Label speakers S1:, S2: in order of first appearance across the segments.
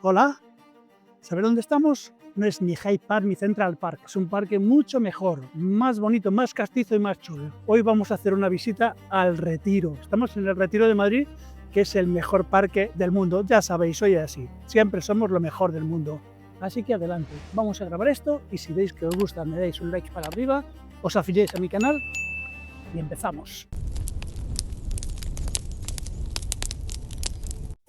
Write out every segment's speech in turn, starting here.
S1: Hola, ¿sabes dónde estamos? No es ni Hyde Park ni Central Park, es un parque mucho mejor, más bonito, más castizo y más chulo. Hoy vamos a hacer una visita al Retiro. Estamos en el Retiro de Madrid, que es el mejor parque del mundo. Ya sabéis, soy así, siempre somos lo mejor del mundo. Así que adelante, vamos a grabar esto y si veis que os gusta me dais un like para arriba, os afiliéis a mi canal y empezamos.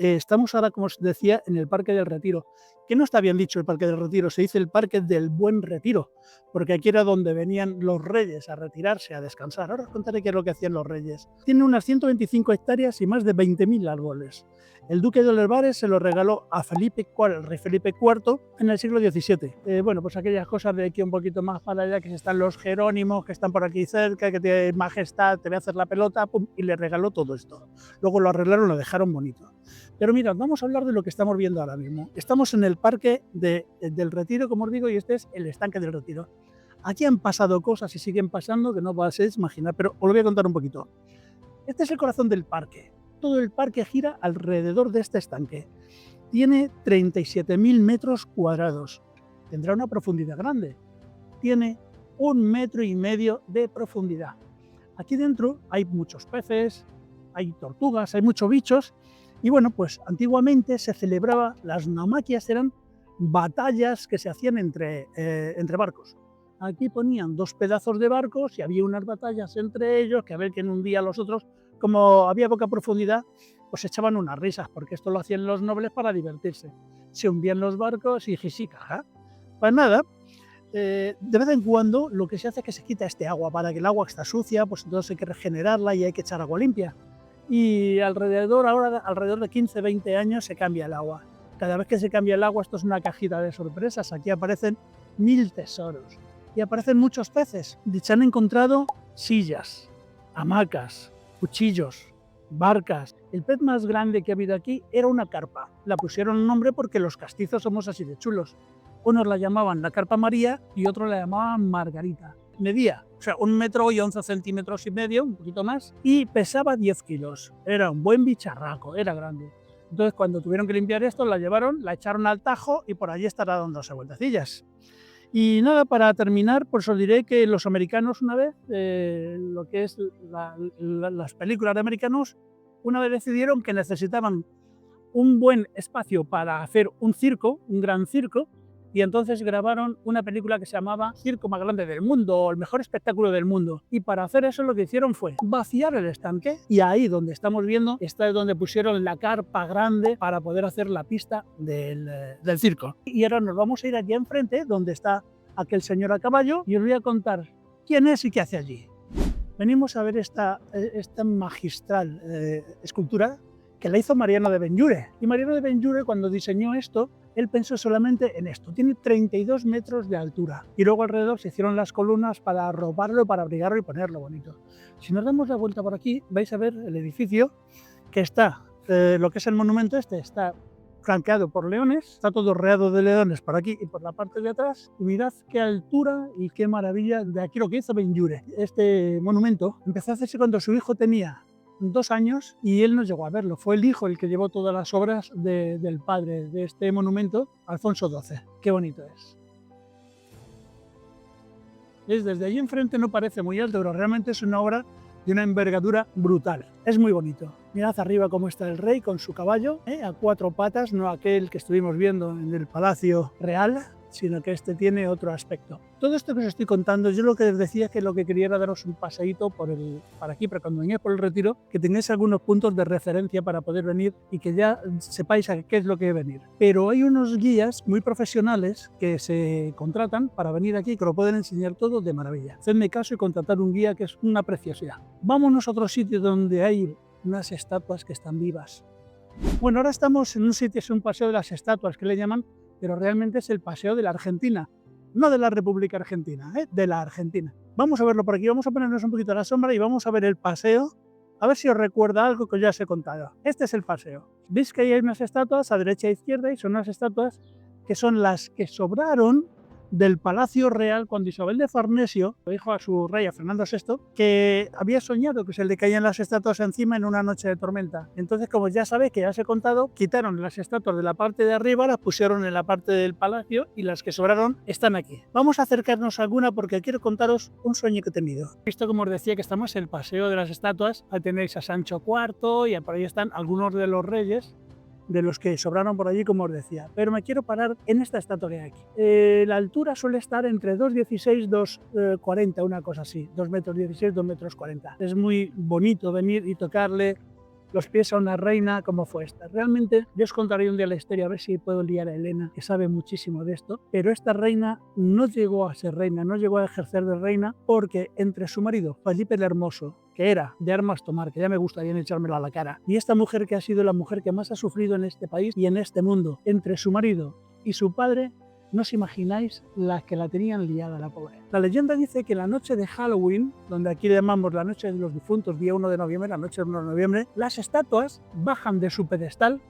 S1: Estamos ahora, como os decía, en el Parque del Retiro, que no está bien dicho el Parque del Retiro, se dice el Parque del Buen Retiro, porque aquí era donde venían los reyes a retirarse, a descansar. Ahora os contaré qué es lo que hacían los reyes. Tiene unas 125 hectáreas y más de 20.000 árboles. El duque de Olivares se lo regaló a el rey Felipe IV, en el siglo XVII. Bueno, pues aquellas cosas de aquí un poquito más para allá, que están los Jerónimos, que están por aquí cerca, que tiene majestad, te voy a hacer la pelota, pum, y le regaló todo esto. Luego lo arreglaron, lo dejaron bonito. Pero mirad, vamos a hablar de lo que estamos viendo ahora mismo. Estamos en el Parque del Retiro, como os digo, y este es el estanque del Retiro. Aquí han pasado cosas y siguen pasando que no os a imaginar, pero os lo voy a contar un poquito. Este es el corazón del parque. Todo el parque gira alrededor de este estanque. Tiene 37.000 metros cuadrados. Tendrá una profundidad grande. Tiene 1,5 metros de profundidad. Aquí dentro hay muchos peces, hay tortugas, hay muchos bichos. Y bueno, pues antiguamente se celebraba, las naumaquias eran batallas que se hacían entre barcos. Aquí ponían dos pedazos de barcos y había unas batallas entre ellos, que a ver quién hundía a los otros. Como había poca profundidad, pues echaban unas risas, porque esto lo hacían los nobles para divertirse. Se hundían los barcos y jisica. Pues nada, de vez en cuando lo que se hace es que se quita este agua, para que el agua está sucia, pues entonces hay que regenerarla y hay que echar agua limpia. Y alrededor de 15-20 años se cambia el agua. Cada vez que se cambia el agua, esto es una cajita de sorpresas, aquí aparecen 1000 tesoros y aparecen muchos peces. Se han encontrado sillas, hamacas, cuchillos, barcas. El pez más grande que ha habido aquí era una carpa. La pusieron nombre porque los castizos somos así de chulos. Unos la llamaban la carpa María y otros la llamaban Margarita. Medía, o sea, 1,11 centímetros y medio, un poquito más, y pesaba 10 kilos. Era un buen bicharraco, era grande. Entonces, cuando tuvieron que limpiar esto, la llevaron, la echaron al Tajo y por allí estará dándose vueltecillas. Y nada, para terminar, pues os diré que los americanos una vez, lo que es las películas de americanos, una vez decidieron que necesitaban un buen espacio para hacer un circo, un gran circo, y entonces grabaron una película que se llamaba Circo más grande del mundo, o el mejor espectáculo del mundo. Y para hacer eso lo que hicieron fue vaciar el estanque, y ahí donde estamos viendo está donde pusieron la carpa grande para poder hacer la pista del circo. Y ahora nos vamos a ir aquí enfrente, donde está aquel señor a caballo, y os voy a contar quién es y qué hace allí. Venimos a ver esta magistral escultura que la hizo Mariano de Benlliure. Y Mariano de Benlliure, cuando diseñó esto, él pensó solamente en esto. Tiene 32 metros de altura. Y luego alrededor se hicieron las columnas para arroparlo, para abrigarlo y ponerlo bonito. Si nos damos la vuelta por aquí, vais a ver el edificio que está, lo que es el monumento este, está flanqueado por leones, está todo rodeado de leones por aquí y por la parte de atrás, y mirad qué altura y qué maravilla de aquí lo que hizo Benlliure. Este monumento empezó a hacerse cuando su hijo tenía 2 años y él no llegó a verlo, fue el hijo el que llevó todas las obras del padre de este monumento, Alfonso XII. Qué bonito es. Desde allí enfrente no parece muy alto, pero realmente es una obra de una envergadura brutal. Es muy bonito. Mirad arriba cómo está el rey con su caballo, a 4 patas, no aquel que estuvimos viendo en el Palacio Real, sino que este tiene otro aspecto. Todo esto que os estoy contando, yo lo que les decía es que lo que quería era daros un paseíto para aquí, para cuando vengáis por el Retiro, que tengáis algunos puntos de referencia para poder venir y que ya sepáis a qué es lo que es venir. Pero hay unos guías muy profesionales que se contratan para venir aquí, que lo pueden enseñar todo de maravilla. Hacedme caso y contratar un guía, que es una preciosidad. Vámonos a otro sitio donde hay unas estatuas que están vivas. Bueno, ahora estamos en un sitio, es un paseo de las estatuas que le llaman, pero realmente es el paseo de la Argentina, no de la República Argentina, de la Argentina. Vamos a verlo por aquí, vamos a ponernos un poquito a la sombra y vamos a ver el paseo, a ver si os recuerda algo que ya os he contado. Este es el paseo. Veis que hay unas estatuas a derecha e izquierda y son unas estatuas que son las que sobraron del Palacio Real cuando Isabel de Farnesio le dijo a su rey, a Fernando VI, que había soñado que se le caían las estatuas encima en una noche de tormenta. Entonces, como ya sabéis, que ya os he contado, quitaron las estatuas de la parte de arriba, las pusieron en la parte del palacio y las que sobraron están aquí. Vamos a acercarnos a alguna porque quiero contaros un sueño que he tenido. Visto, como os decía, que estamos en el Paseo de las Estatuas, ahí tenéis a Sancho IV y por ahí están algunos de los reyes de los que sobraron por allí, como os decía. Pero me quiero parar en esta estatua que hay aquí. La altura suele estar entre 2,16 y 2,40, una cosa así. 2,16 m, 2,40 m. Es muy bonito venir y tocarle los pies a una reina como fue esta. Realmente, yo os contaré un día la historia, a ver si puedo liar a Elena, que sabe muchísimo de esto, pero esta reina no llegó a ser reina, no llegó a ejercer de reina, porque entre su marido, Felipe el Hermoso, que era de armas tomar, que ya me gustaría echármelo a la cara, y esta mujer que ha sido la mujer que más ha sufrido en este país y en este mundo, entre su marido y su padre, no os imagináis las que la tenían liada, la pobre. La leyenda dice que la noche de Halloween, donde aquí llamamos la noche de los difuntos, día 1 de noviembre, la noche del 1 de noviembre, las estatuas bajan de su pedestal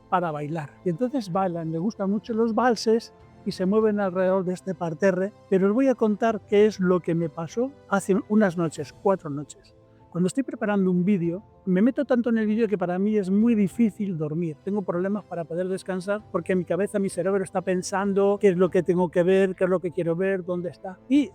S1: para bailar. Y entonces bailan, les gustan mucho los valses y se mueven alrededor de este parterre. Pero os voy a contar qué es lo que me pasó hace unas noches, 4 noches. Cuando estoy preparando un vídeo, me meto tanto en el vídeo que para mí es muy difícil dormir. Tengo problemas para poder descansar porque mi cabeza, mi cerebro está pensando qué es lo que tengo que ver, qué es lo que quiero ver, dónde está. Y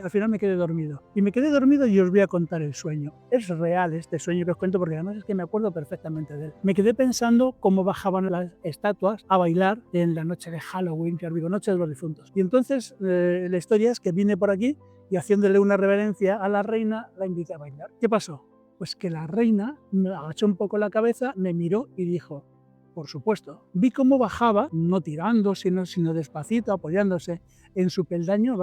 S1: al final me quedé dormido. Y me quedé dormido y os voy a contar el sueño. Es real este sueño que os cuento porque además es que me acuerdo perfectamente de él. Me quedé pensando cómo bajaban las estatuas a bailar en la noche de Halloween, que os digo, noche de los difuntos. Y entonces la historia es que vine por aquí y haciéndole una reverencia a la reina, la invité a bailar. ¿Qué pasó? Pues que la reina me agachó un poco la cabeza, me miró y dijo, por supuesto. Vi cómo bajaba, no tirando, sino despacito, apoyándose en su peldaño,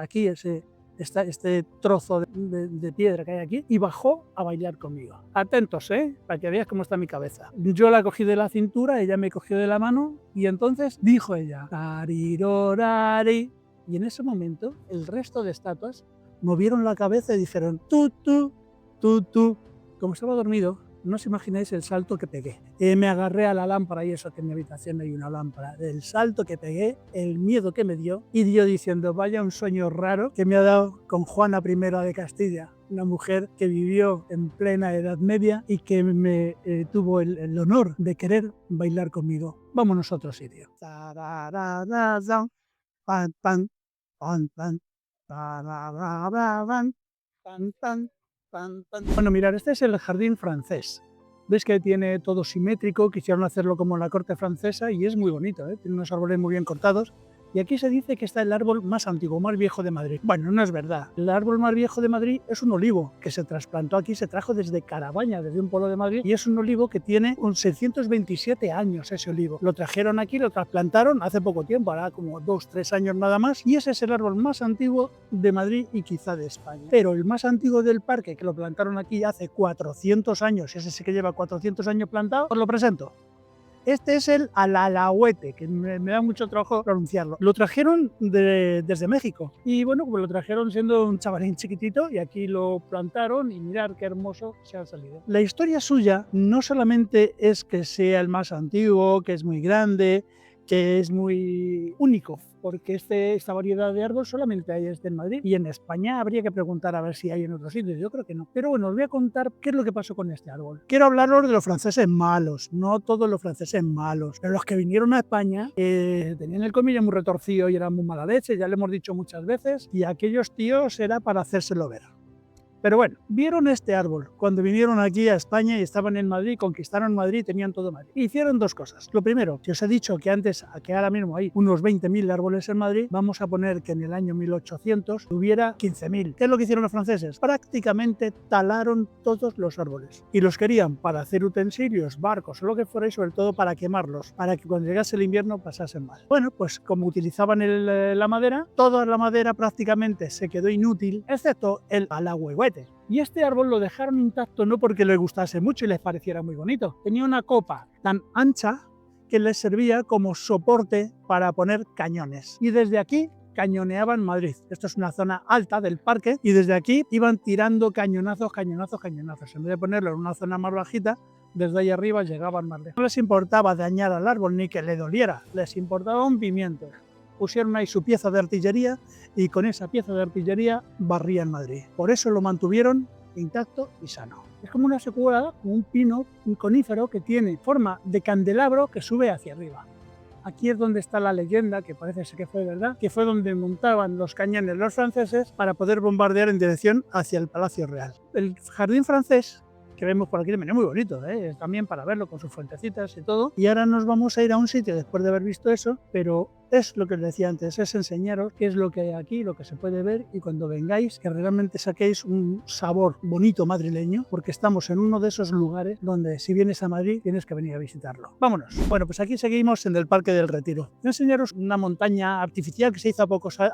S1: aquí este trozo de piedra que hay aquí, y bajó a bailar conmigo. Atentos, para que veáis cómo está mi cabeza. Yo la cogí de la cintura, ella me cogió de la mano, y entonces dijo ella, tarirorari. Y en ese momento, el resto de estatuas movieron la cabeza y dijeron, tú, tú, tú, tú. Como estaba dormido, no os imagináis el salto que pegué. Me agarré a la lámpara, y eso que en mi habitación hay una lámpara. El salto que pegué, el miedo que me dio, y yo diciendo, vaya un sueño raro que me ha dado con Juana I de Castilla, una mujer que vivió en plena Edad Media y que me tuvo el honor de querer bailar conmigo. Vámonos a otro sitio. Pan, pan, pan, pan, pan, pan, pan, pan, pan. Bueno, mirad, este es el jardín francés. Veis que tiene todo simétrico, quisieron hacerlo como en la corte francesa y es muy bonito, tiene unos árboles muy bien cortados. Y aquí se dice que está el árbol más antiguo, más viejo de Madrid. Bueno, no es verdad. El árbol más viejo de Madrid es un olivo que se trasplantó aquí, se trajo desde Carabaña, desde un pueblo de Madrid, y es un olivo que tiene 627 años ese olivo. Lo trajeron aquí, lo trasplantaron hace poco tiempo, ahora como 2 o 3 años nada más, y ese es el árbol más antiguo de Madrid y quizá de España. Pero el más antiguo del parque, que lo plantaron aquí hace 400 años, y ese sí que lleva 400 años plantado, os lo presento. Este es el alalahuete, que me da mucho trabajo pronunciarlo. Lo trajeron desde México. Y bueno, pues lo trajeron siendo un chavalín chiquitito y aquí lo plantaron y mirad qué hermoso se ha salido. La historia suya no solamente es que sea el más antiguo, que es muy grande, que es muy único, porque esta variedad de árbol solamente hay en Madrid y en España habría que preguntar a ver si hay en otros sitios, yo creo que no. Pero bueno, os voy a contar qué es lo que pasó con este árbol. Quiero hablaros de los franceses malos, no todos los franceses malos, pero los que vinieron a España tenían el colmillo muy retorcido y eran muy mala leche, ya lo hemos dicho muchas veces, y aquellos tíos era para hacérselo ver. Pero bueno, vieron este árbol cuando vinieron aquí a España y estaban en Madrid, conquistaron Madrid, tenían todo Madrid. E hicieron 2 cosas. Lo primero, que os he dicho que ahora mismo hay unos 20.000 árboles en Madrid, vamos a poner que en el año 1800 hubiera 15.000. ¿Qué es lo que hicieron los franceses? Prácticamente talaron todos los árboles y los querían para hacer utensilios, barcos o lo que fuera, y sobre todo para quemarlos, para que cuando llegase el invierno pasasen mal. Bueno, pues como utilizaban la madera, toda la madera prácticamente se quedó inútil, excepto el alalahuete. Y este árbol lo dejaron intacto no porque les gustase mucho y les pareciera muy bonito. Tenía una copa tan ancha que les servía como soporte para poner cañones. Y desde aquí cañoneaban Madrid. Esto es una zona alta del parque y desde aquí iban tirando cañonazos, cañonazos, cañonazos. En vez de ponerlo en una zona más bajita, desde ahí arriba llegaban más lejos. No les importaba dañar al árbol ni que le doliera, les importaba un pimiento. pusieron ahí su pieza de artillería y con esa pieza de artillería barrían Madrid. Por eso lo mantuvieron intacto y sano. Es como una secuela, un pino, un conífero que tiene forma de candelabro que sube hacia arriba. Aquí es donde está la leyenda, que parece ser que fue verdad, que fue donde montaban los cañones los franceses para poder bombardear en dirección hacia el Palacio Real. El jardín francés que vemos por aquí también es muy bonito, ¿eh? También para verlo con sus fuentecitas y todo. Y ahora nos vamos a ir a un sitio después de haber visto eso, pero es lo que os decía antes, es enseñaros qué es lo que hay aquí, lo que se puede ver, y cuando vengáis que realmente saquéis un sabor bonito madrileño, porque estamos en uno de esos lugares donde si vienes a Madrid tienes que venir a visitarlo. Vámonos. Bueno, pues aquí seguimos en el Parque del Retiro. Voy a enseñaros una montaña artificial que se hizo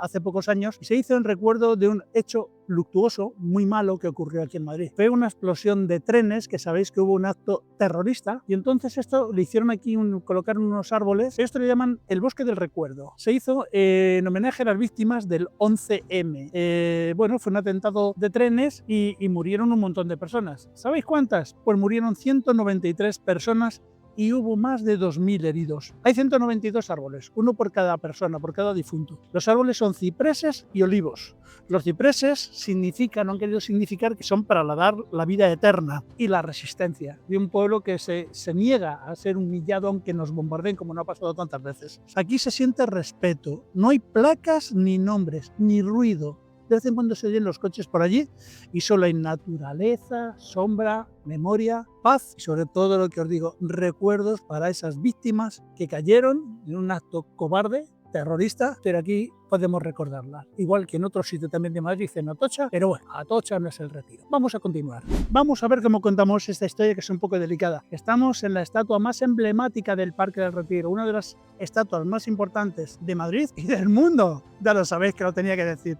S1: hace pocos años y se hizo en recuerdo de un hecho luctuoso, muy malo, que ocurrió aquí en Madrid. Fue una explosión de trenes, que sabéis que hubo un acto terrorista, y entonces esto le hicieron aquí, colocaron unos árboles. Esto le llaman el Bosque del Recuerdo. Se hizo en homenaje a las víctimas del 11M. Bueno, fue un atentado de trenes y murieron un montón de personas. ¿Sabéis cuántas? Pues murieron 193 personas y hubo más de 2.000 heridos. Hay 192 árboles, uno por cada persona, por cada difunto. Los árboles son cipreses y olivos. Los cipreses significan, han querido significar que son para dar la vida eterna y la resistencia de un pueblo que se niega a ser humillado aunque nos bombardeen, como no ha pasado tantas veces. Aquí se siente respeto, no hay placas ni nombres, ni ruido. De vez en cuando se oyen los coches por allí y solo hay naturaleza, sombra, memoria, paz y sobre todo lo que os digo, recuerdos para esas víctimas que cayeron en un acto cobarde, terrorista, pero aquí podemos recordarla. Igual que en otro sitio también de Madrid, en Atocha, pero bueno, Atocha no es el Retiro. Vamos a continuar. Vamos a ver cómo contamos esta historia, que es un poco delicada. Estamos en la estatua más emblemática del Parque del Retiro, una de las estatuas más importantes de Madrid y del mundo. Ya lo sabéis que lo tenía que decir.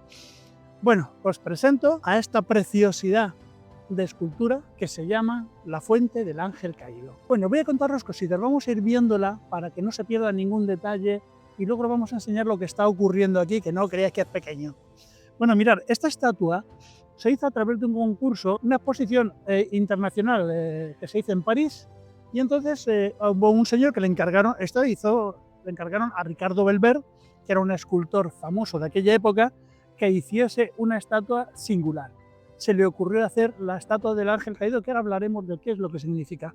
S1: Bueno, os presento a esta preciosidad de escultura que se llama la Fuente del Ángel Caído. Bueno, voy a contaros cositas, vamos a ir viéndola para que no se pierda ningún detalle y luego vamos a enseñar lo que está ocurriendo aquí, que no creáis que es pequeño. Bueno, mirad, esta estatua se hizo a través de un concurso, una exposición internacional que se hizo en París, y entonces hubo un señor que le encargaron, le encargaron a Ricardo Belver, que era un escultor famoso de aquella época, que hiciese una estatua singular. Se le ocurrió hacer la estatua del Ángel Caído, que ahora hablaremos de qué es lo que significa.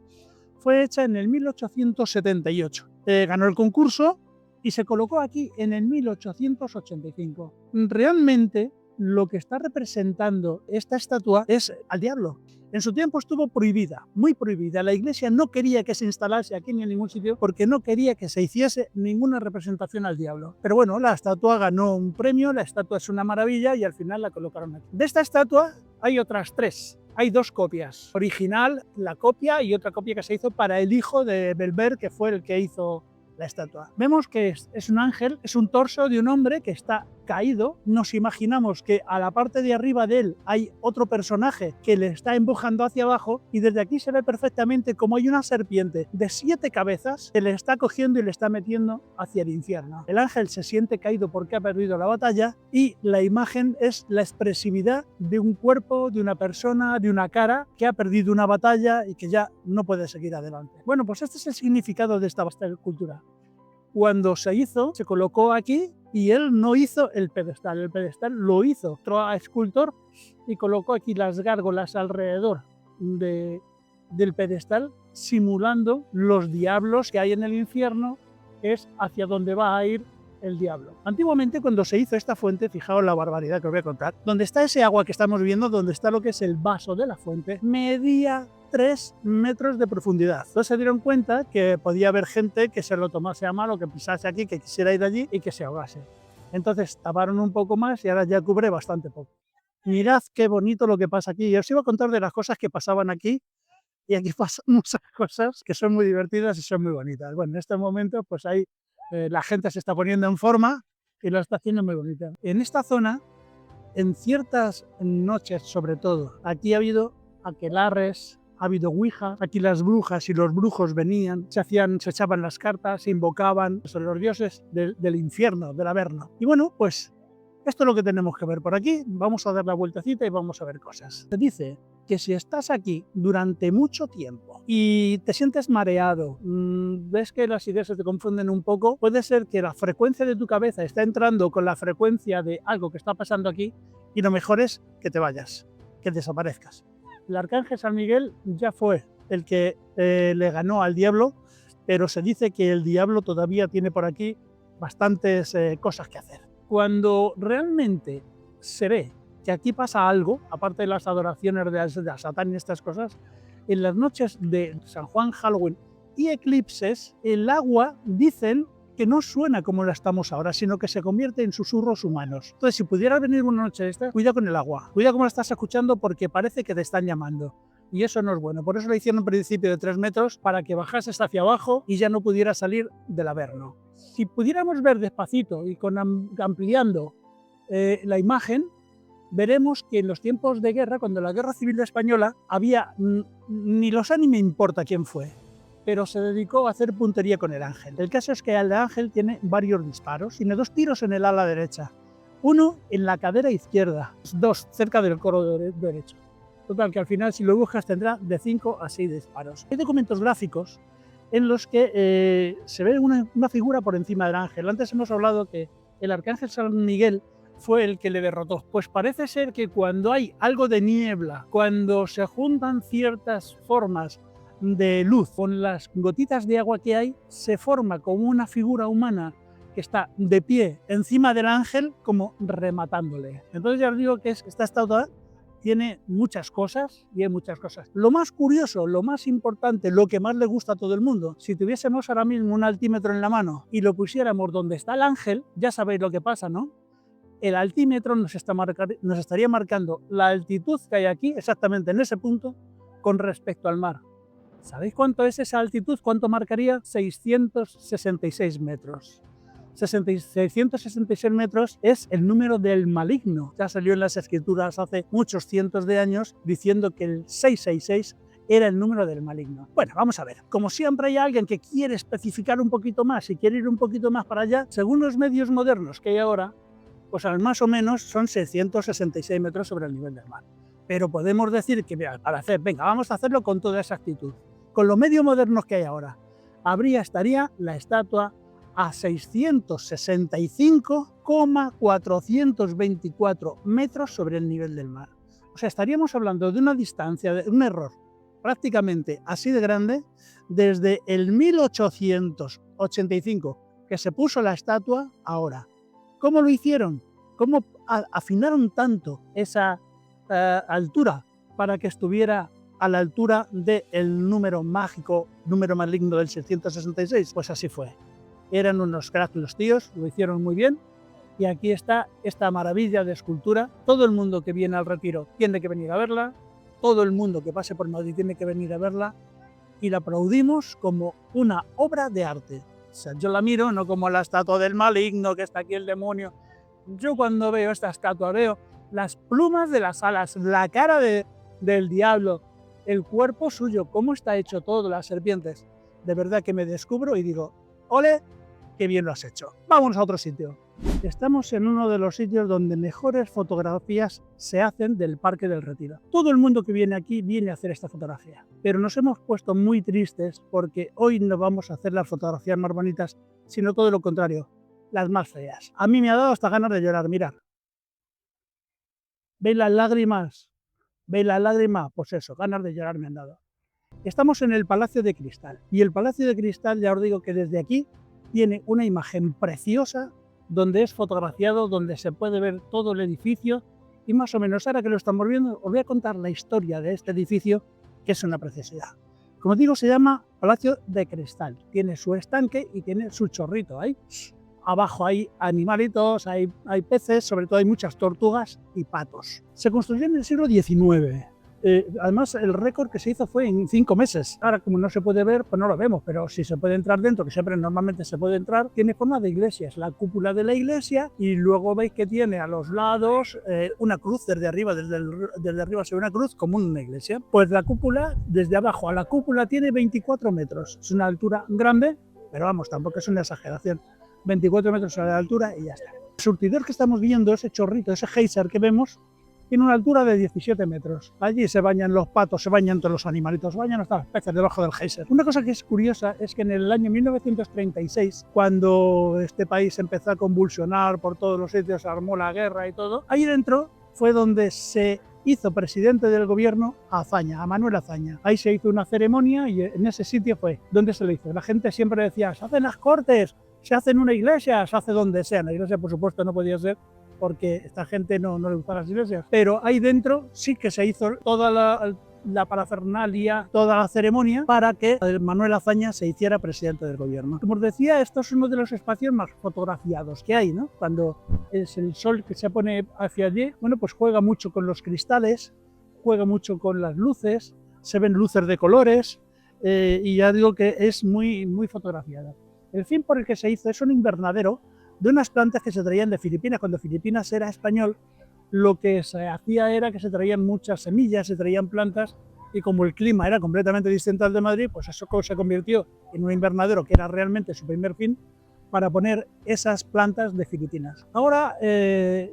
S1: Fue hecha en el 1878. Ganó el concurso y se colocó aquí en el 1885. Realmente lo que está representando esta estatua es al diablo. En su tiempo estuvo prohibida, muy prohibida. La Iglesia no quería que se instalase aquí ni en ningún sitio porque no quería que se hiciese ninguna representación al diablo. Pero bueno, la estatua ganó un premio, la estatua es una maravilla y al final la colocaron aquí. De esta estatua hay otras tres. Hay dos copias. Original, la copia, y otra copia que se hizo para el hijo de Belver, que fue el que hizo la estatua. Vemos que es un ángel, es un torso de un hombre que está caído. Nos imaginamos que a la parte de arriba de él hay otro personaje que le está empujando hacia abajo, y desde aquí se ve perfectamente como hay una serpiente de 7 cabezas que le está cogiendo y le está metiendo hacia el infierno. El ángel se siente caído porque ha perdido la batalla, y la imagen es la expresividad de un cuerpo, de una persona, de una cara que ha perdido una batalla y que ya no puede seguir adelante. Bueno, pues este es el significado de esta vasta escultura. Cuando se hizo, se colocó aquí y él no hizo el pedestal lo hizo otro escultor y colocó aquí las gárgolas alrededor del pedestal, simulando los diablos que hay en el infierno, que es hacia donde va a ir el diablo. Antiguamente, cuando se hizo esta fuente, fijaos la barbaridad que os voy a contar, donde está ese agua que estamos viendo, donde está lo que es el vaso de la fuente, medía 3 metros de profundidad. Entonces se dieron cuenta que podía haber gente que se lo tomase a mal o que pisase aquí, que quisiera ir allí y que se ahogase. Entonces taparon un poco más y ahora ya cubre bastante poco. Mirad qué bonito lo que pasa aquí. Y os iba a contar de las cosas que pasaban aquí, y aquí pasan muchas cosas que son muy divertidas y son muy bonitas. Bueno, en este momento pues ahí la gente se está poniendo en forma y lo está haciendo muy bonita. En esta zona, en ciertas noches sobre todo, aquí ha habido aquelarres, ha habido ouija, aquí las brujas y los brujos venían, se echaban las cartas, se invocaban sobre los dioses del infierno, del Averno. Y bueno, pues esto es lo que tenemos que ver por aquí. Vamos a dar la vueltecita y vamos a ver cosas. Se dice que si estás aquí durante mucho tiempo y te sientes mareado, ves que las ideas se te confunden un poco, puede ser que la frecuencia de tu cabeza está entrando con la frecuencia de algo que está pasando aquí y lo mejor es que te vayas, que desaparezcas. El arcángel San Miguel ya fue el que le ganó al diablo, pero se dice que el diablo todavía tiene por aquí bastantes cosas que hacer. Cuando realmente se ve que aquí pasa algo, aparte de las adoraciones de Satán y estas cosas, en las noches de San Juan, Halloween y eclipses, el agua dicen que no suena como la estamos ahora, sino que se convierte en susurros humanos. Entonces, si pudiera venir una noche de estas, cuida con el agua, cuida cómo la estás escuchando porque parece que te están llamando. Y eso no es bueno. Por eso lo hicieron un principio de 3 metros para que bajases hacia abajo y ya no pudiera salir del averno. Si pudiéramos ver despacito y ampliando la imagen, veremos que en los tiempos de guerra, cuando la Guerra Civil Española, había, ni lo sé ni me importa quién fue, pero se dedicó a hacer puntería con el ángel. El caso es que el ángel tiene varios disparos, tiene 2 tiros en el ala derecha, uno en la cadera izquierda, 2 cerca del coro derecho. Total, que al final si lo buscas tendrá de 5 a 6 disparos. Hay documentos gráficos en los que se ve una figura por encima del ángel. Antes hemos hablado que el arcángel San Miguel fue el que le derrotó. Pues parece ser que cuando hay algo de niebla, cuando se juntan ciertas formas de luz con las gotitas de agua que hay, se forma como una figura humana que está de pie encima del ángel como rematándole. Entonces ya os digo que esta estatua tiene muchas cosas y hay muchas cosas. Lo más curioso, lo más importante, lo que más le gusta a todo el mundo, si tuviésemos ahora mismo un altímetro en la mano y lo pusiéramos donde está el ángel, ya sabéis lo que pasa, ¿no? El altímetro nos estaría marcando la altitud que hay aquí, exactamente en ese punto, con respecto al mar. ¿Sabéis cuánto es esa altitud? ¿Cuánto marcaría? 666 metros. 666 metros es el número del maligno. Ya salió en las escrituras hace muchos cientos de años diciendo que el 666 era el número del maligno. Bueno, vamos a ver. Como siempre hay alguien que quiere especificar un poquito más y quiere ir un poquito más para allá, según los medios modernos que hay ahora, pues al más o menos son 666 metros sobre el nivel del mar. Pero podemos decir que venga, vamos a hacerlo con toda exactitud. Con los medios modernos que hay ahora, estaría la estatua a 665,424 metros sobre el nivel del mar. O sea, estaríamos hablando de una distancia, de un error prácticamente así de grande, desde el 1885 que se puso la estatua ahora. ¿Cómo lo hicieron? ¿Cómo afinaron tanto esa altura para que estuviera a la altura del número mágico, número maligno del 666? Pues así fue. Eran unos cracks los tíos, lo hicieron muy bien. Y aquí está esta maravilla de escultura. Todo el mundo que viene al retiro tiene que venir a verla. Todo el mundo que pase por Madrid tiene que venir a verla. Y la aplaudimos como una obra de arte. O sea, yo la miro no como la estatua del maligno, que está aquí el demonio. Yo cuando veo esta estatua veo las plumas de las alas, la cara del diablo, el cuerpo suyo, cómo está hecho todo, las serpientes. De verdad que me descubro y digo, ole, qué bien lo has hecho. Vámonos a otro sitio. Estamos en uno de los sitios donde mejores fotografías se hacen del Parque del Retiro. Todo el mundo que viene aquí viene a hacer esta fotografía. Pero nos hemos puesto muy tristes porque hoy no vamos a hacer las fotografías más bonitas, sino todo lo contrario, las más feas. A mí me ha dado hasta ganas de llorar, mirad. ¿Veis las lágrimas? ¿Veis las lágrimas? Pues eso, ganas de llorar me han dado. Estamos en el Palacio de Cristal. Y el Palacio de Cristal, ya os digo que desde aquí tiene una imagen preciosa donde es fotografiado, donde se puede ver todo el edificio y más o menos ahora que lo estamos viendo os voy a contar la historia de este edificio, que es una preciosidad. Como digo, se llama Palacio de Cristal, tiene su estanque y tiene su chorrito ahí. Abajo hay animalitos, hay peces, sobre todo hay muchas tortugas y patos. Se construyó en el siglo XIX. Además, el récord que se hizo fue en 5 meses. Ahora, como no se puede ver, pues no lo vemos, pero si se puede entrar dentro, que siempre normalmente se puede entrar, tiene forma de iglesia. Es la cúpula de la iglesia y luego veis que tiene a los lados una cruz desde arriba. Desde arriba se ve una cruz como una iglesia. Pues la cúpula, desde abajo a la cúpula, tiene 24 metros. Es una altura grande, pero vamos, tampoco es una exageración. 24 metros a la altura y ya está. El surtidor que estamos viendo, ese chorrito, ese geyser que vemos, Tiene una altura de 17 metros. Allí se bañan los patos, se bañan todos los animalitos, se bañan hasta los peces debajo del geyser. Una cosa que es curiosa es que en el año 1936, cuando este país empezó a convulsionar por todos los sitios, se armó la guerra y todo, ahí dentro fue donde se hizo presidente del gobierno a Azaña, a Manuel Azaña. Ahí se hizo una ceremonia y en ese sitio fue donde se le hizo. La gente siempre decía, se hacen las Cortes, se hace en una iglesia, se hace donde sea. En la iglesia, por supuesto, no podía ser porque esta gente no le gustan las iglesias. Pero ahí dentro sí que se hizo toda la parafernalia, toda la ceremonia para que Manuel Azaña se hiciera presidente del gobierno. Como os decía, esto es uno de los espacios más fotografiados que hay, ¿no? Cuando es el sol que se pone hacia allí, bueno, pues juega mucho con los cristales, juega mucho con las luces, se ven luces de colores y ya digo que es muy fotografiada. El fin por el que se hizo es un invernadero de unas plantas que se traían de Filipinas. Cuando Filipinas era español, lo que se hacía era que se traían muchas semillas, se traían plantas, y como el clima era completamente distinto al de Madrid, pues eso se convirtió en un invernadero que era realmente su primer fin para poner esas plantas de Filipinas. Ahora, el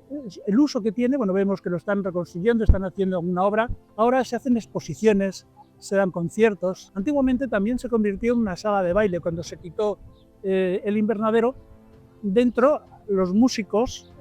S1: uso que tiene, bueno, vemos que lo están reconstruyendo, están haciendo una obra, ahora se hacen exposiciones, se dan conciertos. Antiguamente también se convirtió en una sala de baile. Cuando se quitó el invernadero, dentro los músicos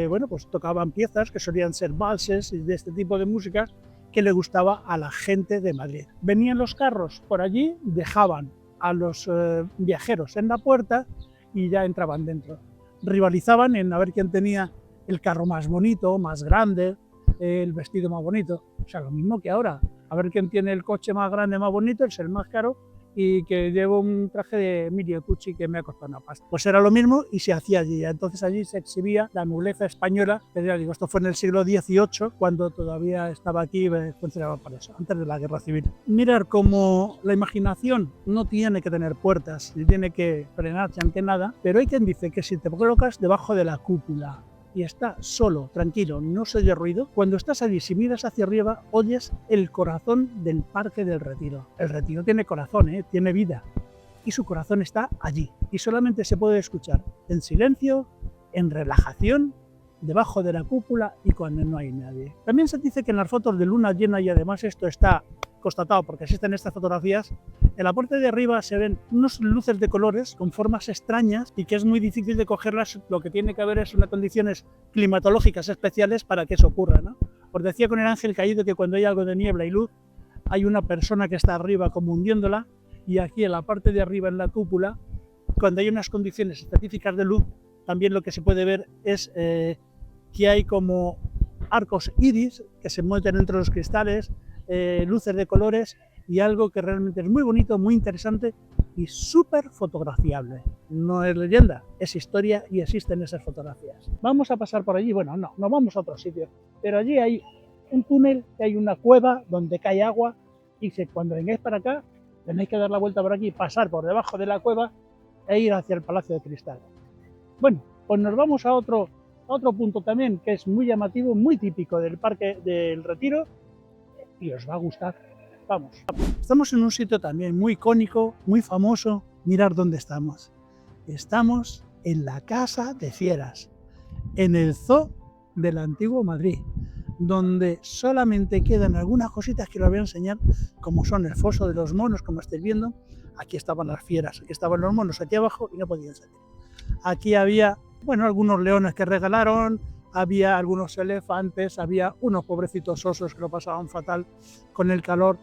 S1: bueno, pues tocaban piezas que solían ser valses y de este tipo de música que le gustaba a la gente de Madrid. Venían los carros por allí, dejaban a los viajeros en la puerta y ya entraban dentro. Rivalizaban en a ver quién tenía el carro más bonito, más grande, el vestido más bonito. O sea, lo mismo que ahora. A ver quién tiene el coche más grande, más bonito, es el más caro, y que llevo un traje de Emilio Pucci que me ha costado una pasta. Pues era lo mismo y se hacía allí. Entonces allí se exhibía la nobleza española, que ya digo, esto fue en el siglo XVIII, cuando todavía estaba aquí, funcionaba para eso, antes de la guerra civil. Mirar cómo la imaginación no tiene que tener puertas, ni tiene que frenarse ante nada, pero hay quien dice que si te colocas debajo de la cúpula y está solo, tranquilo, no se oye ruido, cuando estás allí, si miras hacia arriba, oyes el corazón del Parque del Retiro. El Retiro tiene corazón, tiene vida, y su corazón está allí, y solamente se puede escuchar en silencio, en relajación, debajo de la cúpula y cuando no hay nadie. También se dice que en las fotos de luna llena, y además esto está constatado porque existen estas fotografías, en la parte de arriba se ven unas luces de colores con formas extrañas y que es muy difícil de cogerlas. Lo que tiene que haber es unas condiciones climatológicas especiales para que eso ocurra, ¿no? Os decía con el ángel caído que cuando hay algo de niebla y luz, hay una persona que está arriba como hundiéndola, y aquí en la parte de arriba en la cúpula, cuando hay unas condiciones específicas de luz, también lo que se puede ver es que hay como arcos iris que se mueven entre los cristales, luces de colores y algo que realmente es muy bonito, muy interesante y súper fotografiable. No es leyenda, es historia y existen esas fotografías. Vamos a pasar por allí, bueno, no vamos a otro sitio, pero allí hay un túnel, que hay una cueva donde cae agua y cuando vengáis para acá tenéis que dar la vuelta por aquí, pasar por debajo de la cueva e ir hacia el Palacio de Cristal. Bueno, pues nos vamos a otro punto también que es muy llamativo, muy típico del Parque del Retiro, y os va a gustar. Vamos. Estamos en un sitio también muy icónico, muy famoso. Mirad dónde estamos. Estamos en la Casa de Fieras, en el Zoo del Antiguo Madrid, donde solamente quedan algunas cositas que os voy a enseñar, como son el foso de los monos, como estáis viendo. Aquí estaban las fieras, aquí estaban los monos aquí abajo y no podían salir. Aquí había, bueno, algunos leones que regalaron, había algunos elefantes, había unos pobrecitos osos que lo pasaban fatal con el calor.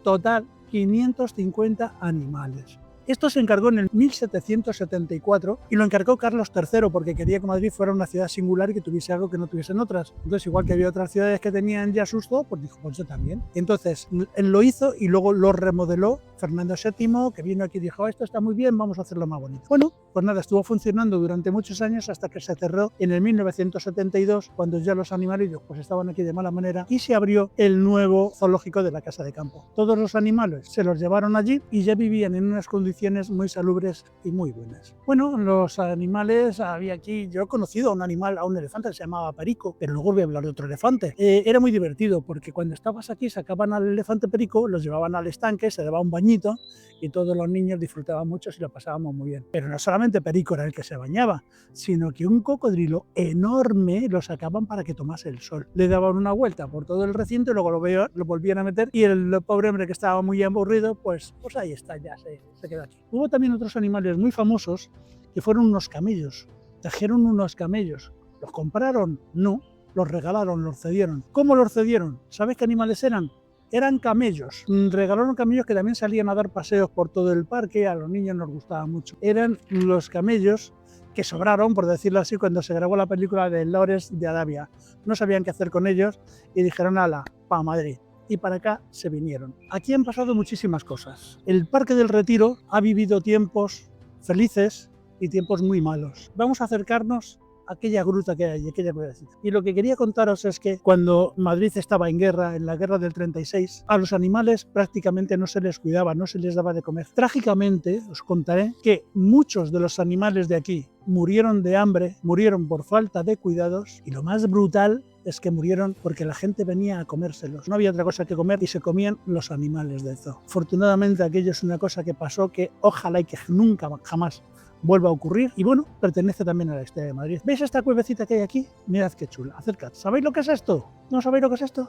S1: Total, 550 animales. Esto se encargó en el 1774 y lo encargó Carlos III porque quería que Madrid fuera una ciudad singular y que tuviese algo que no tuviesen otras. Entonces, igual que había otras ciudades que tenían ya susto, pues dijo, pues yo también. Entonces, él lo hizo y luego lo remodeló Fernando VII, que vino aquí y dijo, esto está muy bien, vamos a hacerlo más bonito. Bueno, pues nada, estuvo funcionando durante muchos años hasta que se cerró en el 1972, cuando ya los animalillos pues estaban aquí de mala manera, y se abrió el nuevo zoológico de la Casa de Campo. Todos los animales se los llevaron allí y ya vivían en unas condiciones condiciones muy salubres y muy buenas. Bueno, los animales, había aquí, yo he conocido a un animal, a un elefante que se llamaba Perico, pero luego voy a hablar de otro elefante. Era muy divertido porque cuando estabas aquí sacaban al elefante Perico, los llevaban al estanque, se daba un bañito y todos los niños disfrutaban mucho y lo pasábamos muy bien. Pero no solamente Perico era el que se bañaba, sino que un cocodrilo enorme lo sacaban para que tomase el sol. Le daban una vuelta por todo el recinto y luego lo volvían a meter y el pobre hombre que estaba muy aburrido, pues ahí está, ya se quedó aquí. Hubo también otros animales muy famosos que fueron unos camellos. Trajeron unos camellos. ¿Los compraron? No. Los regalaron, los cedieron. ¿Cómo los cedieron? ¿Sabes qué animales eran? Eran camellos. Regalaron camellos que también salían a dar paseos por todo el parque, a los niños nos gustaba mucho. Eran los camellos que sobraron, por decirlo así, cuando se grabó la película de Lawrence de Arabia. No sabían qué hacer con ellos y dijeron, ala, pa' Madrid. Y para acá se vinieron. Aquí han pasado muchísimas cosas. El Parque del Retiro ha vivido tiempos felices y tiempos muy malos. Vamos a acercarnos a aquella gruta que hay, aquella cuevecita. Y lo que quería contaros es que cuando Madrid estaba en guerra, en la guerra del 36, a los animales prácticamente no se les cuidaba, no se les daba de comer. Trágicamente, os contaré que muchos de los animales de aquí murieron de hambre, murieron por falta de cuidados y lo más brutal es que murieron porque la gente venía a comérselos. No había otra cosa que comer y se comían los animales del zoo. Afortunadamente aquello es una cosa que pasó que ojalá y que nunca jamás vuelva a ocurrir y bueno, pertenece también a la historia de Madrid. ¿Veis esta cuevecita que hay aquí? Mirad qué chula, acercad. ¿Sabéis lo que es esto? ¿No sabéis lo que es esto?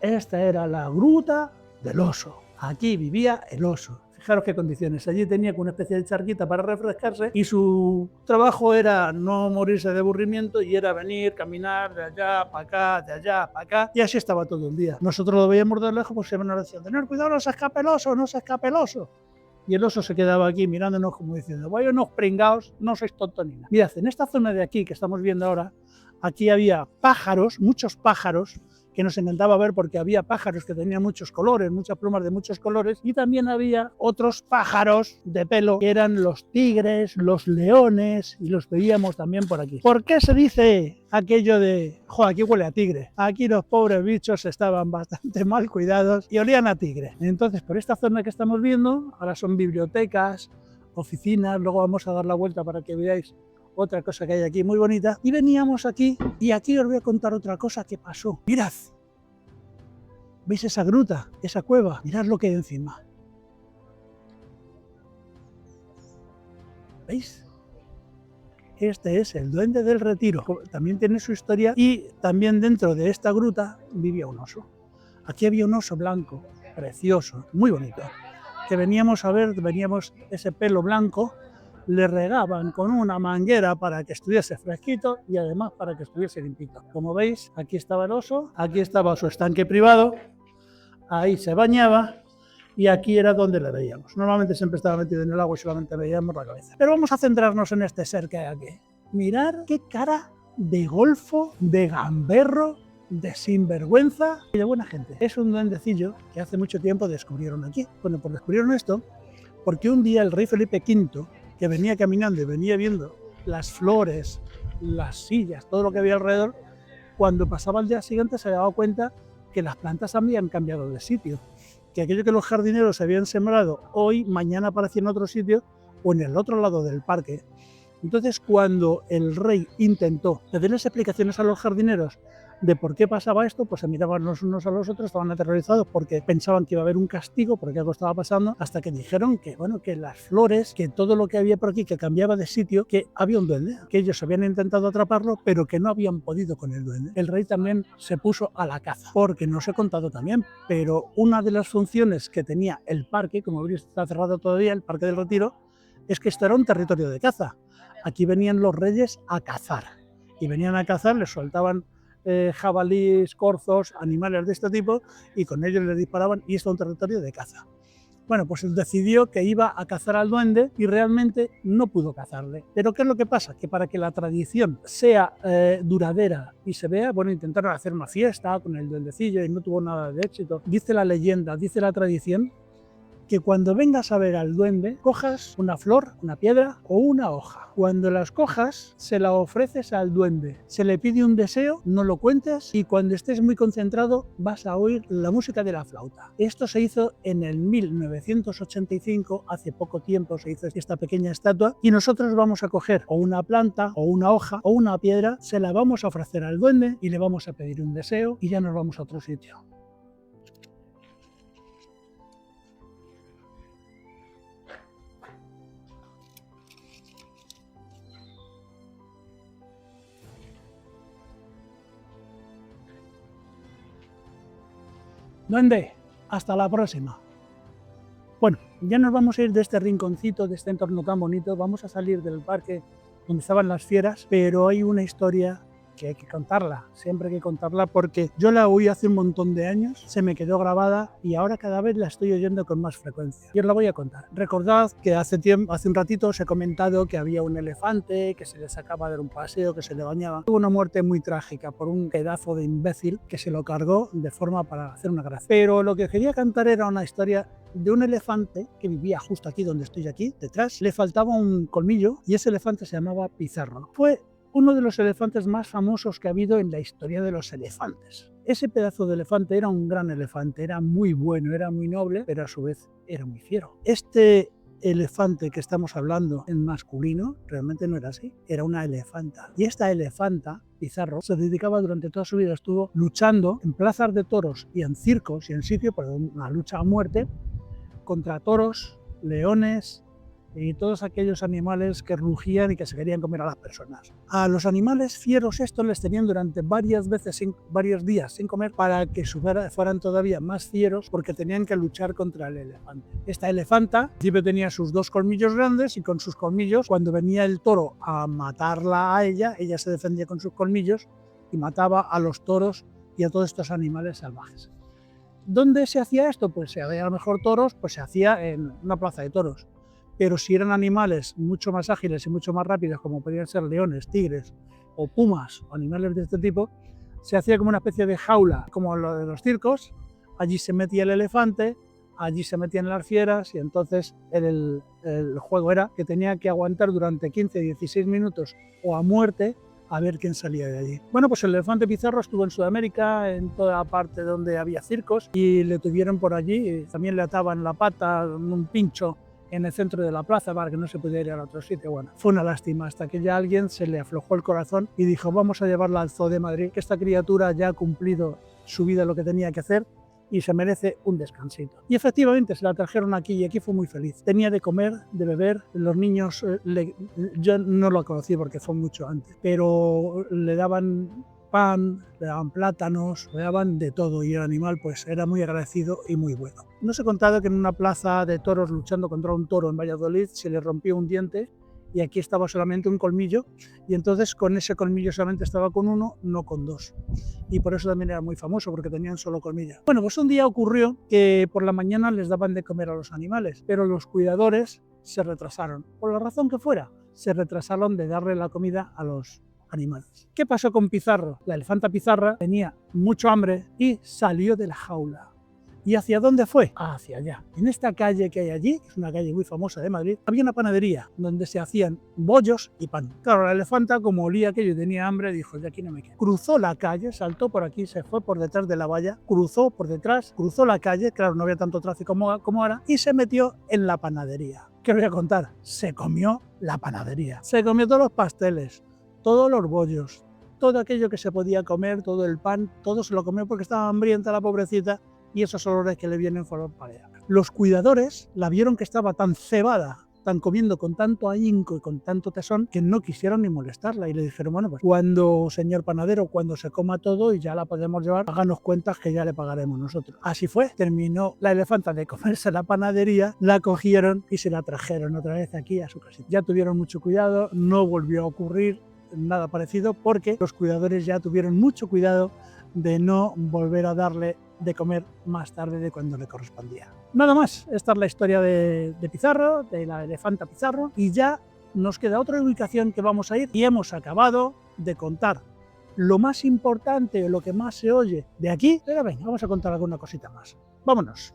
S1: Esta era la gruta del oso. Aquí vivía el oso. Fijaros qué condiciones. Allí tenía una especie de charquita para refrescarse y su trabajo era no morirse de aburrimiento y era venir, caminar de allá para acá, de allá para acá y así estaba todo el día. Nosotros lo veíamos de lejos, pues siempre nos decían, tener cuidado, no se escape el oso, no se escape el oso. Y el oso se quedaba aquí mirándonos como diciendo, vaya unos pringaos, no sois tontos ni nada. Mirad, en esta zona de aquí que estamos viendo ahora, aquí había pájaros, muchos pájaros, que nos encantaba ver porque había pájaros que tenían muchos colores, muchas plumas de muchos colores, y también había otros pájaros de pelo que eran los tigres, los leones, y los veíamos también por aquí. ¿Por qué se dice aquello de, jo, aquí huele a tigre? Aquí los pobres bichos estaban bastante mal cuidados y olían a tigre. Entonces, por esta zona que estamos viendo, ahora son bibliotecas, oficinas, luego vamos a dar la vuelta para que veáis otra cosa que hay aquí muy bonita, y veníamos aquí, y aquí os voy a contar otra cosa que pasó. Mirad, ¿veis esa gruta, esa cueva? Mirad lo que hay encima. ¿Veis? Este es el Duende del Retiro. También tiene su historia y también dentro de esta gruta vivía un oso. Aquí había un oso blanco, precioso, muy bonito, que veníamos a ver, veníamos ese pelo blanco, le regaban con una manguera para que estuviese fresquito y además para que estuviese limpito. Como veis, aquí estaba el oso, aquí estaba su estanque privado, ahí se bañaba y aquí era donde le veíamos. Normalmente siempre estaba metido en el agua y solamente veíamos la cabeza. Pero vamos a centrarnos en este ser que hay aquí. Mirad qué cara de golfo, de gamberro, de sinvergüenza y de buena gente. Es un duendecillo que hace mucho tiempo descubrieron aquí. Bueno, pues descubrieron esto porque un día el rey Felipe V, que venía caminando y venía viendo las flores, las sillas, todo lo que había alrededor, cuando pasaba el día siguiente se daba cuenta que las plantas habían cambiado de sitio, que aquello que los jardineros habían sembrado hoy, mañana aparecía en otro sitio o en el otro lado del parque. Entonces, cuando el rey intentó pedirles explicaciones a los jardineros de por qué pasaba esto, pues se miraban los unos a los otros, estaban aterrorizados porque pensaban que iba a haber un castigo porque algo estaba pasando, hasta que dijeron que, bueno, que las flores, que todo lo que había por aquí, que cambiaba de sitio, que había un duende, que ellos habían intentado atraparlo, pero que no habían podido con el duende. El rey también se puso a la caza, porque no os he contado también, pero una de las funciones que tenía el parque, como veis está cerrado todavía, el Parque del Retiro, es que esto era un territorio de caza. Aquí venían los reyes a cazar, y venían a cazar, les soltaban jabalíes, corzos, animales de este tipo y con ellos les disparaban y esto es un territorio de caza. Bueno, pues él decidió que iba a cazar al duende y realmente no pudo cazarle. Pero ¿qué es lo que pasa? Que para que la tradición sea duradera y se vea, bueno, intentaron hacer una fiesta con el duendecillo y no tuvo nada de éxito. Dice la leyenda, dice la tradición, que cuando vengas a ver al duende, cojas una flor, una piedra o una hoja. Cuando las cojas, se la ofreces al duende. Se le pide un deseo, no lo cuentes y cuando estés muy concentrado vas a oír la música de la flauta. Esto se hizo en el 1985, hace poco tiempo se hizo esta pequeña estatua y nosotros vamos a coger o una planta o una hoja o una piedra, se la vamos a ofrecer al duende y le vamos a pedir un deseo y ya nos vamos a otro sitio. Duende, hasta la próxima. Bueno, ya nos vamos a ir de este rinconcito, de este entorno tan bonito, vamos a salir del parque donde estaban las fieras, pero hay una historia que hay que contarla, siempre hay que contarla porque yo la oí hace un montón de años, se me quedó grabada y ahora cada vez la estoy oyendo con más frecuencia. Y os la voy a contar. Recordad que hace un ratito os he comentado que había un elefante que se le sacaba a dar un paseo, que se le bañaba. Tuvo una muerte muy trágica por un pedazo de imbécil que se lo cargó de forma para hacer una gracia. Pero lo que quería cantar era una historia de un elefante que vivía justo aquí donde estoy aquí, detrás. Le faltaba un colmillo y ese elefante se llamaba Pizarro. Fue uno de los elefantes más famosos que ha habido en la historia de los elefantes. Ese pedazo de elefante era un gran elefante, era muy bueno, era muy noble, pero a su vez era muy fiero. Este elefante que estamos hablando en masculino realmente no era así, era una elefanta. Y esta elefanta, Pizarro, se dedicaba durante toda su vida, estuvo luchando en plazas de toros y en circos y en sitios, por una lucha a muerte, contra toros, leones y todos aquellos animales que rugían y que se querían comer a las personas. A los animales fieros estos les tenían durante varios días sin comer para que fueran todavía más fieros porque tenían que luchar contra el elefante. Esta elefanta siempre tenía sus dos colmillos grandes y con sus colmillos, cuando venía el toro a matarla a ella se defendía con sus colmillos y mataba a los toros y a todos estos animales salvajes. ¿Dónde se hacía esto? Pues si había a lo mejor toros, pues se hacía en una plaza de toros. Pero si eran animales mucho más ágiles y mucho más rápidos, como podían ser leones, tigres o pumas o animales de este tipo, se hacía como una especie de jaula, como lo de los circos. Allí se metía el elefante, allí se metían las fieras y entonces el juego era que tenía que aguantar durante 15-16 minutos o a muerte a ver quién salía de allí. Bueno, pues el elefante Pizarro estuvo en Sudamérica, en toda la parte donde había circos y le tuvieron por allí. También le ataban la pata, un pincho en el centro de la plaza para que no se pudiera ir a otro sitio. Bueno, fue una lástima hasta que ya alguien se le aflojó el corazón y dijo vamos a llevarla al Zoo de Madrid, que esta criatura ya ha cumplido su vida lo que tenía que hacer y se merece un descansito. Y efectivamente se la trajeron aquí y aquí fue muy feliz. Tenía de comer, de beber, los niños, yo no lo conocí porque fue mucho antes, pero le daban pan, le daban plátanos, le daban de todo y el animal pues era muy agradecido y muy bueno. No se ha contado que en una plaza de toros luchando contra un toro en Valladolid se le rompió un diente y aquí estaba solamente un colmillo y entonces con ese colmillo solamente estaba con uno, no con dos. Y por eso también era muy famoso, porque tenían solo colmillo. Bueno, pues un día ocurrió que por la mañana les daban de comer a los animales, pero los cuidadores se retrasaron. Por la razón que fuera, se retrasaron de darle la comida a los animales. ¿Qué pasó con Pizarro? La elefanta Pizarra tenía mucho hambre y salió de la jaula. ¿Y hacia dónde fue? Hacia allá. En esta calle que hay allí, que es una calle muy famosa de Madrid, había una panadería donde se hacían bollos y pan. Claro, la elefanta, como olía aquello y tenía hambre, dijo, de aquí no me quedo. Cruzó la calle, saltó por aquí, se fue por detrás de la valla, cruzó por detrás, cruzó la calle, claro, no había tanto tráfico como ahora, y se metió en la panadería. ¿Qué os voy a contar? Se comió la panadería. Se comió todos los pasteles, todos los bollos, todo aquello que se podía comer, todo el pan, todo se lo comió porque estaba hambrienta la pobrecita y esos olores que le vienen fueron para ella. Los cuidadores la vieron que estaba tan cebada, tan comiendo con tanto ahínco y con tanto tesón, que no quisieron ni molestarla y le dijeron, bueno, pues cuando, señor panadero, cuando se coma todo y ya la podemos llevar, háganos cuentas que ya le pagaremos nosotros. Así fue, terminó la elefanta de comerse la panadería, la cogieron y se la trajeron otra vez aquí a su casita. Ya tuvieron mucho cuidado, no volvió a ocurrir nada parecido porque los cuidadores ya tuvieron mucho cuidado de no volver a darle de comer más tarde de cuando le correspondía. Nada más, esta es la historia de Pizarro, de la elefanta Pizarro, y ya nos queda otra ubicación que vamos a ir y hemos acabado de contar lo más importante o lo que más se oye de aquí, pero venga, vamos a contar alguna cosita más. Vámonos.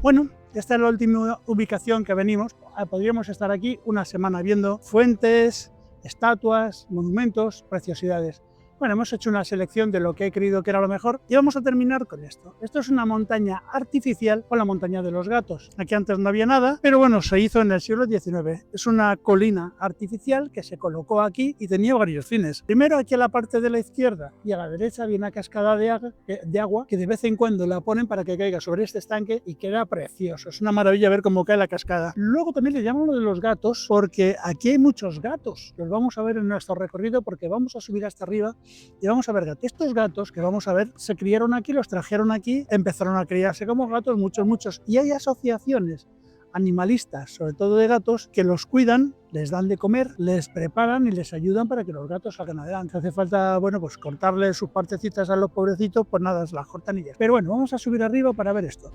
S1: Bueno, Esta es la última ubicación que venimos. Podríamos estar aquí una semana viendo fuentes, estatuas, monumentos, preciosidades. Bueno, hemos hecho una selección de lo que he creído que era lo mejor y vamos a terminar con esto. Esto es una montaña artificial o la montaña de los gatos. Aquí antes no había nada, pero bueno, se hizo en el siglo XIX. Es una colina artificial que se colocó aquí y tenía varios fines. Primero, aquí a la parte de la izquierda y a la derecha había una cascada de agua que de vez en cuando la ponen para que caiga sobre este estanque y queda precioso. Es una maravilla ver cómo cae la cascada. Luego también le llaman lo de los gatos porque aquí hay muchos gatos. Los vamos a ver en nuestro recorrido porque vamos a subir hasta arriba y vamos a ver gatos. Estos gatos que vamos a ver se criaron aquí, los trajeron aquí, empezaron a criarse como gatos, muchos. Y hay asociaciones animalistas, sobre todo de gatos, que los cuidan, les dan de comer, les preparan y les ayudan para que los gatos salgan adelante. Hace falta, bueno, pues cortarles sus partecitas a los pobrecitos, pues nada, se las cortan y ya. Pero bueno, vamos a subir arriba para ver esto.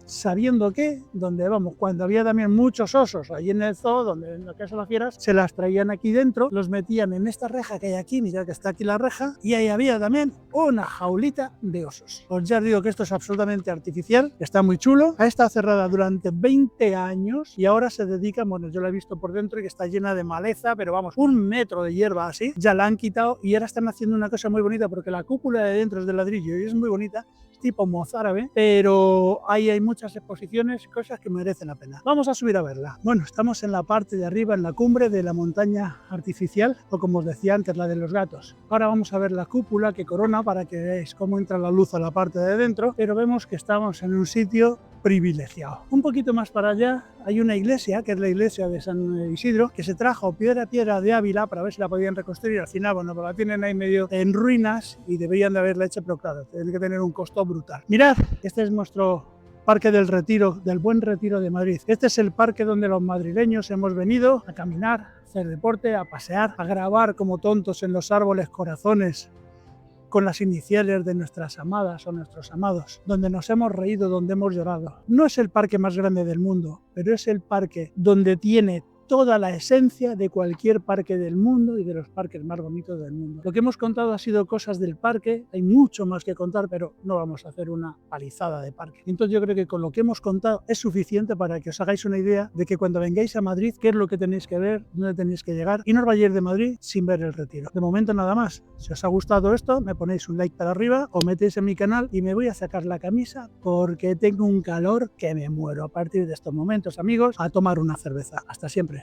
S1: Sabiendo que, donde vamos, cuando había también muchos osos allí en el zoo, donde en la casa de las fieras, se las traían aquí dentro, los metían en esta reja que hay aquí, mirad que está aquí la reja, y ahí había también una jaulita de osos. Os ya os digo que esto es absolutamente artificial, está muy chulo, ha estado cerrada durante 20 años y ahora se dedica, bueno, yo la he visto por dentro y que está llena de maleza, pero vamos, 1 metro de hierba así, ya la han quitado y ahora están haciendo una cosa muy bonita porque la cúpula de dentro es de ladrillo y es muy bonita, tipo mozárabe, pero ahí hay muchas exposiciones y cosas que merecen la pena. Vamos a subir a verla. Bueno, estamos en la parte de arriba, en la cumbre de la montaña artificial, o como os decía antes, la de los gatos. Ahora vamos a ver la cúpula que corona para que veáis cómo entra la luz a la parte de dentro, pero vemos que estamos en un sitio privilegiado. Un poquito más para allá hay una iglesia, que es la iglesia de San Isidro, que se trajo piedra a piedra de Ávila para ver si la podían reconstruir. Al final, bueno, pues la tienen ahí medio en ruinas y deberían de haberla hecho, pero claro, tiene que tener un costo brutal. Mirad, este es nuestro Parque del Retiro, del Buen Retiro de Madrid. Este es el parque donde los madrileños hemos venido a caminar, a hacer deporte, a pasear, a grabar como tontos en los árboles corazones con las iniciales de nuestras amadas o nuestros amados, donde nos hemos reído, donde hemos llorado. No es el parque más grande del mundo, pero es el parque donde tiene toda la esencia de cualquier parque del mundo y de los parques más bonitos del mundo. Lo que hemos contado ha sido cosas del parque, hay mucho más que contar, pero no vamos a hacer una palizada de parque. Entonces yo creo que con lo que hemos contado es suficiente para que os hagáis una idea de que cuando vengáis a Madrid, qué es lo que tenéis que ver, dónde tenéis que llegar, y no os vayáis de Madrid sin ver el Retiro. De momento nada más. Si os ha gustado esto, me ponéis un like para arriba o metéis en mi canal y me voy a sacar la camisa porque tengo un calor que me muero. A partir de estos momentos, amigos, a tomar una cerveza. Hasta siempre.